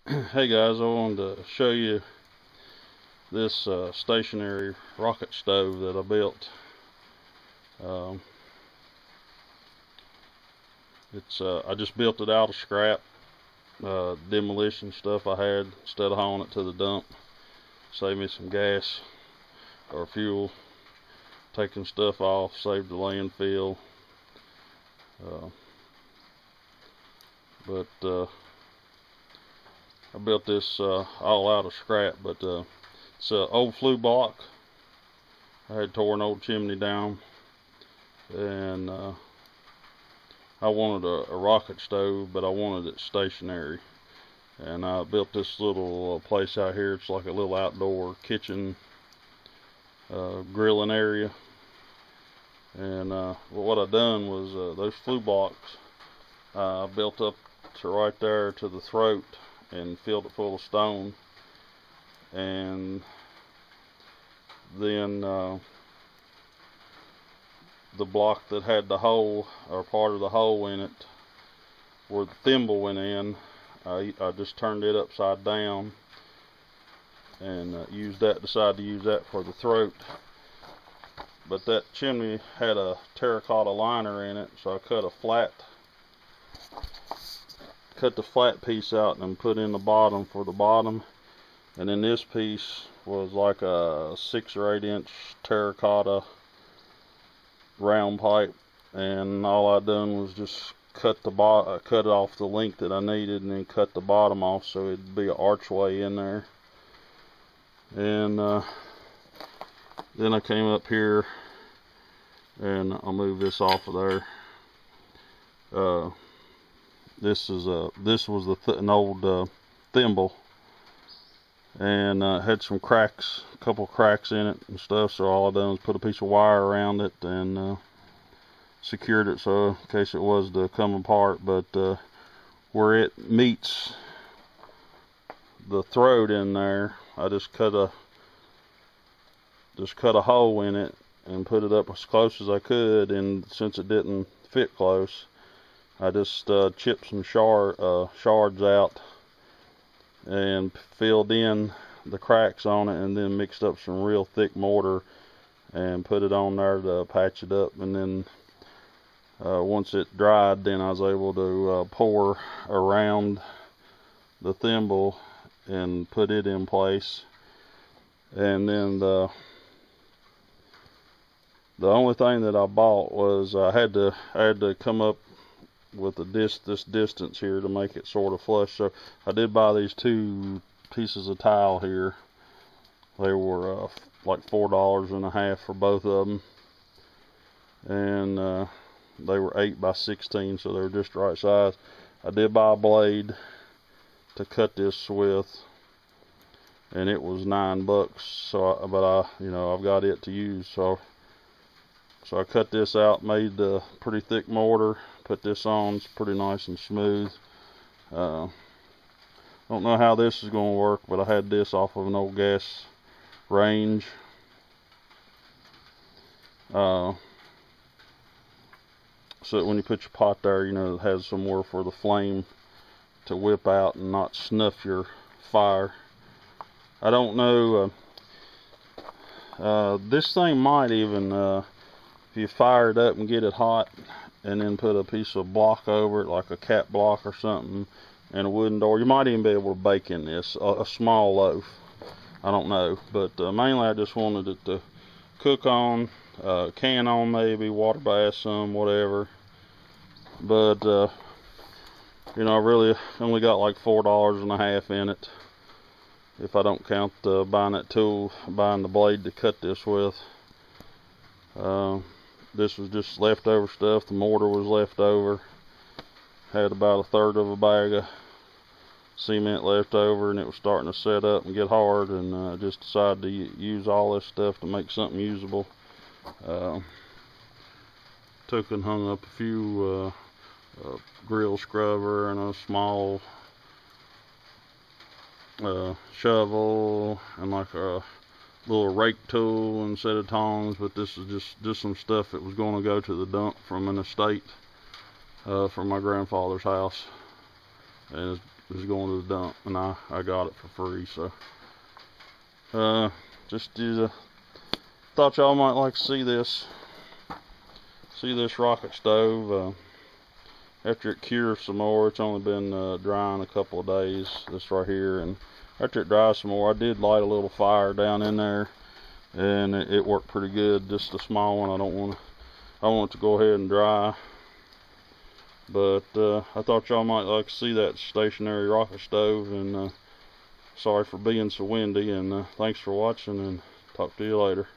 Hey guys, I wanted to show you this stationary rocket stove that I built. Um, I just built it out of scrap demolition stuff I had instead of hauling it to the dump. Saved me some gas or fuel. Taking stuff off, saved the landfill. Uh, but I built this all out of scrap, but it's an old flue block. I had tore an old chimney down, and I wanted a rocket stove, but I wanted it stationary. And I built this little place out here. It's like a little outdoor kitchen grilling area. And what I done was those flue blocks I built up to right there to the throat and filled it full of stone. And then the block that had the hole, or part of the hole in it, where the thimble went in, I just turned it upside down and decided to use that for the throat. But that chimney had a terracotta liner in it, so I cut the flat piece out and put in the bottom for the bottom. And then this piece was like a 6 or 8 inch terracotta round pipe, and all I done was just cut it off the length that I needed, and then cut the bottom off so it'd be an archway in there. And then I came up here and I'll move this off of there. This was an old thimble, and had some cracks, a couple cracks in it and stuff, so all I done was put a piece of wire around it and secured it so in case it was to come apart. But where it meets the throat in there, I just cut a hole in it and put it up as close as I could. And since it didn't fit close, I just chipped some shards out and filled in the cracks on it, and then mixed up some real thick mortar and put it on there to patch it up. And then once it dried, then I was able to pour around the thimble and put it in place. And then the only thing that I bought was I had to come up with this distance here to make it sort of flush. So I did buy these 2 pieces of tile here. They were like $4.50 for both of them, and they were 8 by 16, so they were just the right size. I did buy a blade to cut this with, and it was $9. So, but I've got it to use. So I cut this out, made the pretty thick mortar, put this on. It's pretty nice and smooth. Don't know how this is going to work, but I had this off of an old gas range. So that when you put your pot there, it has somewhere for the flame to whip out and not snuff your fire. I don't know, this thing might even, if you fire it up and get it hot and then put a piece of block over it, like a cat block or something, and a wooden door, you might even be able to bake in this, a small loaf. I don't know, but mainly I just wanted it to cook on, can on maybe, water bath some, whatever. But I really only got like $4.50 in it, if I don't count buying the blade to cut this with. This was just leftover stuff. The mortar was left over. Had about 1/3 of a bag of cement left over, and it was starting to set up and get hard, and I just decided to use all this stuff to make something usable. Took and hung up a few grill scrubber and a small shovel and like a little rake tool and set of tongs. But this is just some stuff that was going to go to the dump from an estate from my grandfather's house, and it's is going to the dump, and I got it for free. So just thought y'all might like to see this rocket stove. After it cures some more, it's only been drying a couple of days, this right here, and after it dries some more, I did light a little fire down in there, and it worked pretty good. Just a small one. I want it to go ahead and dry, but I thought y'all might like to see that stationary rocket stove. And sorry for being so windy, and thanks for watching, and talk to you later.